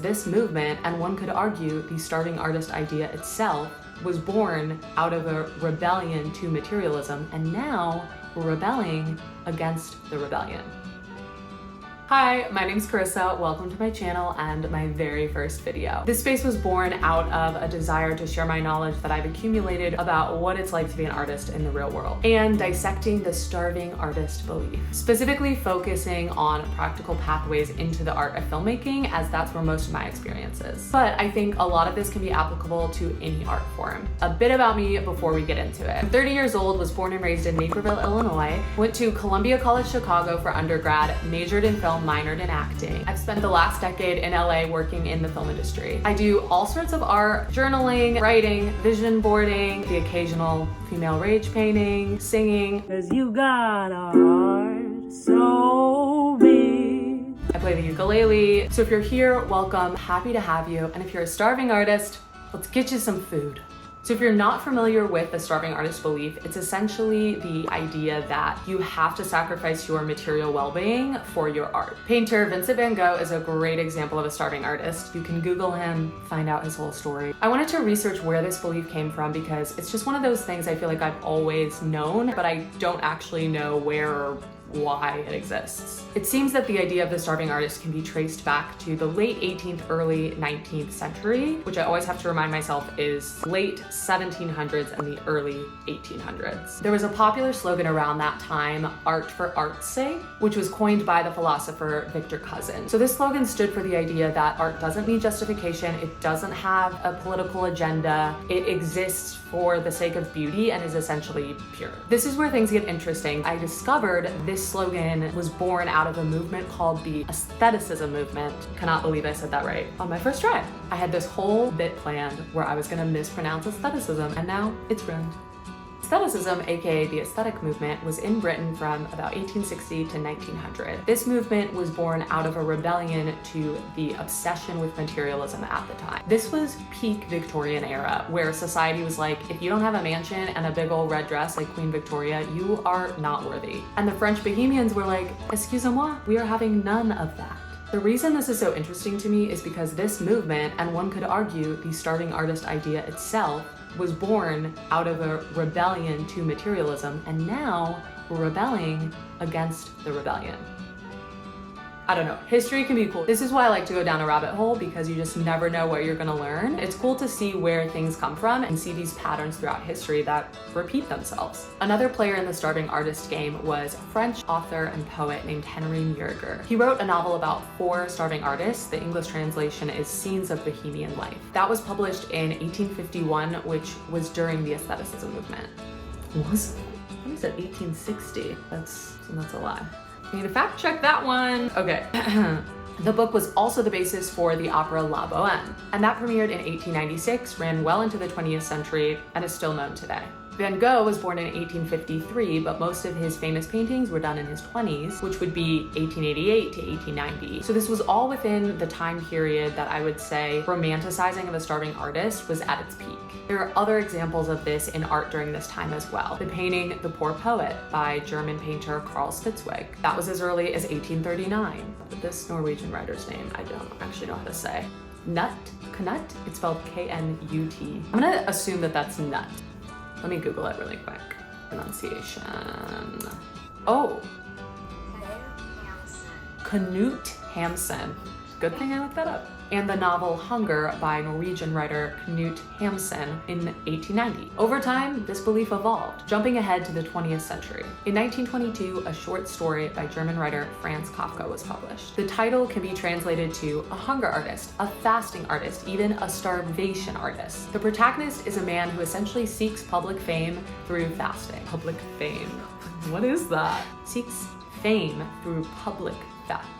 This movement, and one could argue the starving artist idea itself, was born out of a rebellion to materialism, and now we're rebelling against the rebellion. Hi, my name's Carissa. Welcome to my channel and my very first video. This space was born out of a desire to share my knowledge that I've accumulated about what it's like to be an artist in the real world and dissecting the starving artist belief, specifically focusing on practical pathways into the art of filmmaking, as that's where most of my experience is. But I think a lot of this can be applicable to any art form. A bit about me before we get into it. I'm 30 years old, was born and raised in Naperville, Illinois, went to Columbia College Chicago for undergrad, majored in film, minored in acting. I've spent the last decade in LA working in the film industry. I do all sorts of art, journaling, writing, vision boarding, the occasional female rage painting, singing. 'Cause you got a heart so big. I play the ukulele. So if you're here, welcome, happy to have you. And if you're a starving artist, let's get you some food. So if you're not familiar with the starving artist belief, it's essentially the idea that you have to sacrifice your material well-being for your art. Painter Vincent van Gogh is a great example of a starving artist. You can Google him, find out his whole story. I wanted to research where this belief came from because it's just one of those things I feel like I've always known, but I don't actually know where or why it exists. It seems that the idea of the starving artist can be traced back to the late 18th, early 19th century, which I always have to remind myself is late 1700s and the early 1800s. There was a popular slogan around that time, art for art's sake, which was coined by the philosopher Victor Cousin. So this slogan stood for the idea that art doesn't need justification, it doesn't have a political agenda, it exists for the sake of beauty and is essentially pure. This is where things get interesting. I discovered this slogan was born out of a movement called the aestheticism movement. Cannot believe I said that right on my first try. I had this whole bit planned where I was gonna mispronounce aestheticism, and now it's ruined. Aestheticism, aka the aesthetic movement, was in Britain from about 1860 to 1900. This movement was born out of a rebellion to the obsession with materialism at the time. This was peak Victorian era, where society was like, if you don't have a mansion and a big old red dress like Queen Victoria, you are not worthy. And the French bohemians were like, excusez-moi, we are having none of that. The reason this is so interesting to me is because this movement, and one could argue the starving artist idea itself, was born out of a rebellion to materialism, and now we're rebelling against the rebellion. I don't know, history can be cool. This is why I like to go down a rabbit hole, because you just never know what you're gonna learn. It's cool to see where things come from and see these patterns throughout history that repeat themselves. Another player in the starving artist game was French author and poet named Henry Murger. He wrote a novel about 4 starving artists. The English translation is Scenes of Bohemian Life. That was published in 1851, which was during the aestheticism movement. Was it? What is it, 1860? That's a lie. I need to fact check that one. Okay. The book was also the basis for the opera La Bohème, and that premiered in 1896, ran well into the 20th century, and is still known today. Van Gogh was born in 1853, but most of his famous paintings were done in his 20s, which would be 1888 to 1890. So this was all within the time period that I would say romanticizing of a starving artist was at its peak. There are other examples of this in art during this time as well. The painting The Poor Poet by German painter Karl Spitzweg. That was as early as 1839. This Norwegian writer's name, I don't actually know how to say. Knut? It's spelled K-N-U-T. I'm gonna assume that that's nut. Let me Google it really quick. Pronunciation. Oh. Knut Hamsun. Good thing I looked that up. And the novel Hunger by Norwegian writer Knut Hamsun in 1890. Over time, this belief evolved, jumping ahead to the 20th century. In 1922, a short story by German writer Franz Kafka was published. The title can be translated to a hunger artist, a fasting artist, even a starvation artist. The protagonist is a man who essentially seeks public fame through fasting. Public fame. What is that? Seeks fame through public fasting.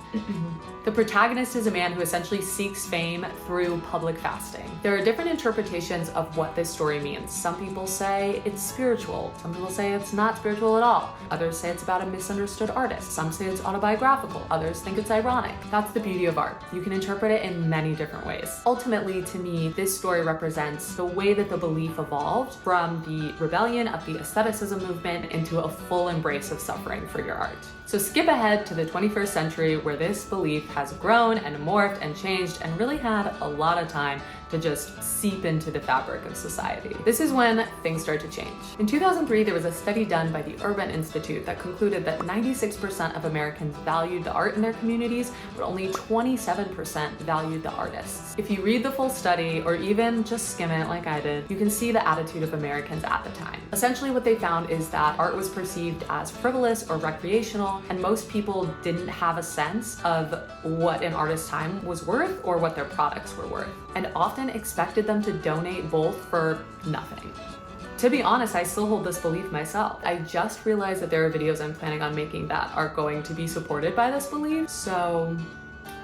The protagonist is a man who essentially seeks fame through public fasting. There are different interpretations of what this story means. Some people say it's spiritual. Some people say it's not spiritual at all. Others say it's about a misunderstood artist. Some say it's autobiographical. Others think it's ironic. That's the beauty of art. You can interpret it in many different ways. Ultimately, to me, this story represents the way that the belief evolved from the rebellion of the aestheticism movement into a full embrace of suffering for your art. So skip ahead to the 21st century where this belief has grown and morphed and changed and really had a lot of time to just seep into the fabric of society. This is when things start to change. In 2003, there was a study done by the Urban Institute that concluded that 96% of Americans valued the art in their communities, but only 27% valued the artists. If you read the full study, or even just skim it like I did, you can see the attitude of Americans at the time. Essentially what they found is that art was perceived as frivolous or recreational, and most people didn't have a sense of what an artist's time was worth or what their products were worth, and often expected them to donate both for nothing. To be honest, I still hold this belief myself. I just realized that there are videos I'm planning on making that are going to be supported by this belief, so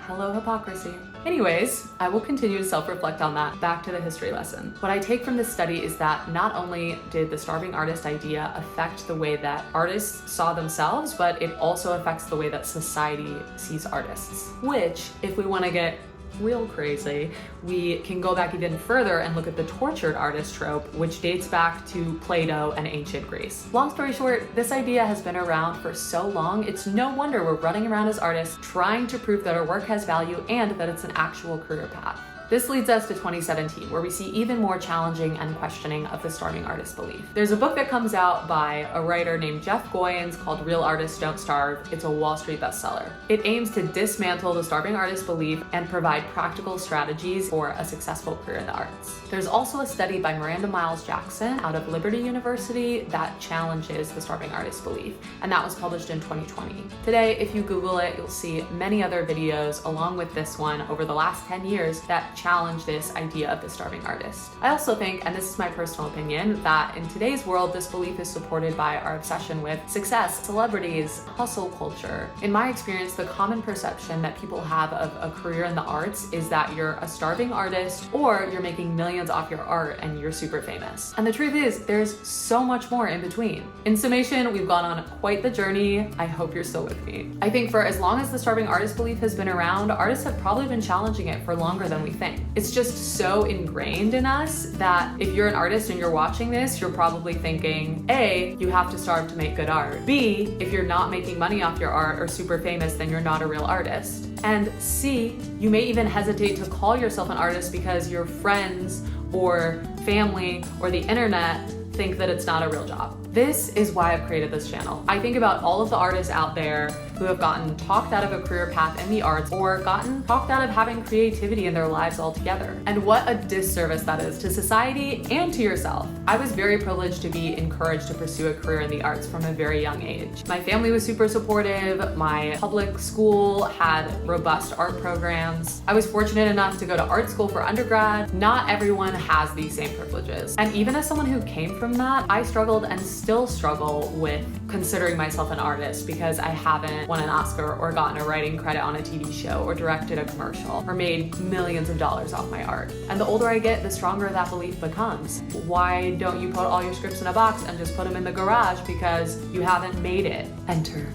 hello hypocrisy. Anyways, I will continue to self-reflect on that. Back to the history lesson. What I take from this study is that not only did the starving artist idea affect the way that artists saw themselves, but it also affects the way that society sees artists. Which, if we want to get real crazy, we can go back even further and look at the tortured artist trope, which dates back to Plato and ancient Greece. Long story short, this idea has been around for so long, it's no wonder we're running around as artists trying to prove that our work has value and that it's an actual career path. This leads us to 2017, where we see even more challenging and questioning of the starving artist belief. There's a book that comes out by a writer named Jeff Goins called Real Artists Don't Starve. It's a Wall Street bestseller. It aims to dismantle the starving artist belief and provide practical strategies for a successful career in the arts. There's also a study by Miranda Miles Jackson out of Liberty University that challenges the starving artist belief, and that was published in 2020. Today, if you Google it, you'll see many other videos along with this one over the last 10 years that challenge this idea of the starving artist. I also think, and this is my personal opinion, that in today's world, this belief is supported by our obsession with success, celebrities, hustle culture. In my experience, the common perception that people have of a career in the arts is that you're a starving artist or you're making millions off your art and you're super famous. And the truth is, there's so much more in between. In summation, we've gone on quite the journey. I hope you're still with me. I think for as long as the starving artist belief has been around, artists have probably been challenging it for longer than we think. It's just so ingrained in us that if you're an artist and you're watching this, you're probably thinking, A, you have to starve to make good art. B, if you're not making money off your art or super famous, then you're not a real artist. And C, you may even hesitate to call yourself an artist because your friends or family or the internet think that it's not a real job. This is why I've created this channel. I think about all of the artists out there who have gotten talked out of a career path in the arts or gotten talked out of having creativity in their lives altogether. And what a disservice that is to society and to yourself. I was very privileged to be encouraged to pursue a career in the arts from a very young age. My family was super supportive. My public school had robust art programs. I was fortunate enough to go to art school for undergrad. Not everyone has these same privileges. And even as someone who came from that, I struggled and still struggle with considering myself an artist because I haven't won an Oscar or gotten a writing credit on a TV show or directed a commercial or made millions of dollars off my art. And the older I get, the stronger that belief becomes. Why don't you put all your scripts in a box and just put them in the garage because you haven't made it? Enter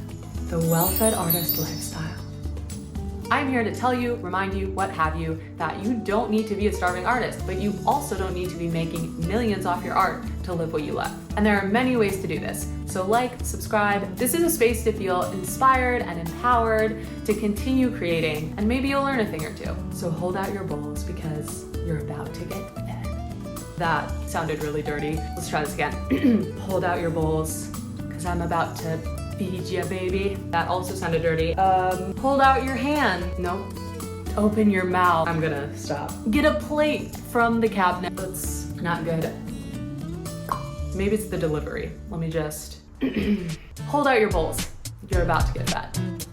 the well-fed artist lifestyle. I'm here to tell you, remind you, what have you, that you don't need to be a starving artist, but you also don't need to be making millions off your art to live what you love. And there are many ways to do this. So like, subscribe. This is a space to feel inspired and empowered to continue creating, and maybe you'll learn a thing or two. So hold out your bowls because you're about to get fed. That sounded really dirty. Let's try this again. Hold out your bowls because I'm about to feed ya, baby. That also sounded dirty. Hold out your hand. Nope. Open your mouth. I'm gonna stop. Get a plate from the cabinet. That's not good. Maybe it's the delivery. Let me just hold out your bowls. You're about to get fed.